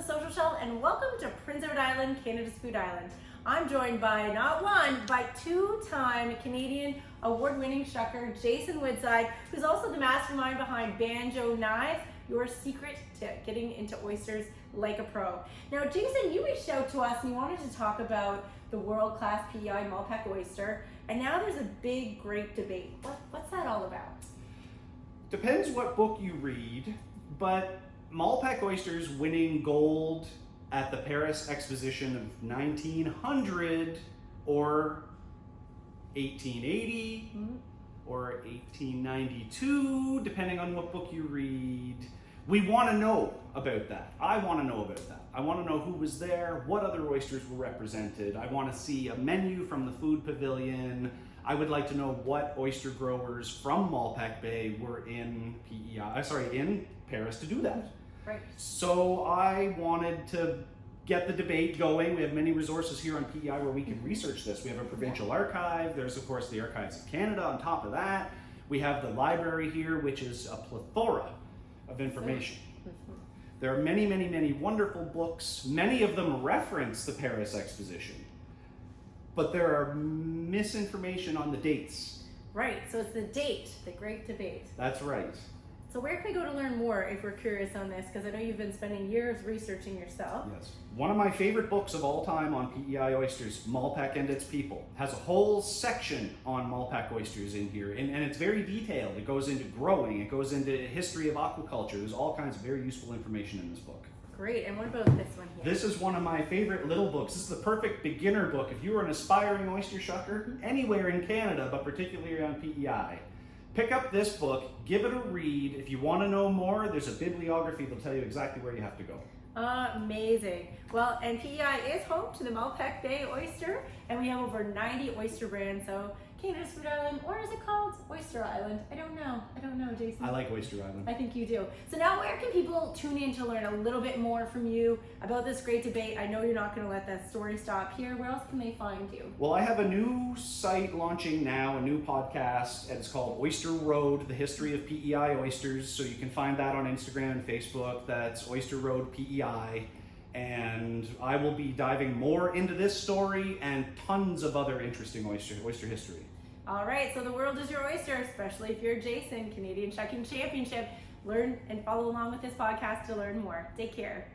the social shell, and welcome to Prince Edward Island, Canada's food island. I'm joined by not one, but two-time Canadian award-winning shucker, Jason Woodside, who's also the mastermind behind Banjo Knives, your secret to getting into oysters like a pro. Now, Jason, you reached out to us and you wanted to talk about the world-class PEI Malpeque oyster, and now there's a big, great debate. What's that all about? Depends what book you read, but Malpeque oysters winning gold at the Paris Exposition of 1900 or 1880 or 1892, depending on what book you read. We want to know about that. I want to know about that. I want to know who was there, what other oysters were represented. I want to see a menu from the food pavilion. I would like to know what oyster growers from Malpeque Bay were in in Paris to do that. Right. So I wanted to get the debate going. We have many resources here on PEI where we can research this. We have a provincial archive. There's of course the Archives of Canada on top of that. We have the library here, which is a plethora of information. There are many, many, many wonderful books. Many of them reference the Paris Exposition, but there are misinformation on the dates. Right, so it's the date, the great debate. That's right. So where can we go to learn more if we're curious on this? Because I know you've been spending years researching yourself. Yes. One of my favorite books of all time on PEI oysters, Malpeque and Its People, has a whole section on Malpeque oysters in here, and it's very detailed. It goes into growing, it goes into history of aquaculture. There's all kinds of very useful information in this book. Great, and what about this one here? This is one of my favorite little books. This is the perfect beginner book. If you are an aspiring oyster shucker anywhere in Canada, but particularly on PEI, pick up this book, give it a read. If you want to know more, there's a bibliography that'll tell you exactly where you have to go. Amazing. Well, and PEI is home to the Malpeque Bay oyster, and we have over 90 oyster brands. So Canada's Food Island, or is it called Oyster Island? I don't know, Jason. I like Oyster Island. I think you do. So now where can people tune in to learn a little bit more from you about this great debate? I know you're not going to let that story stop here. Where else can they find you? Well, I have a new site launching now, a new podcast, and it's called Oyster Road, the history of PEI oysters. So you can find that on Instagram and Facebook. That's Oyster Road PEI. And I will be diving more into this story and tons of other interesting oyster history. All right, so the world is your oyster, especially if you're Jason, Canadian Shucking Championship. Learn and follow along with this podcast to learn more. Take care.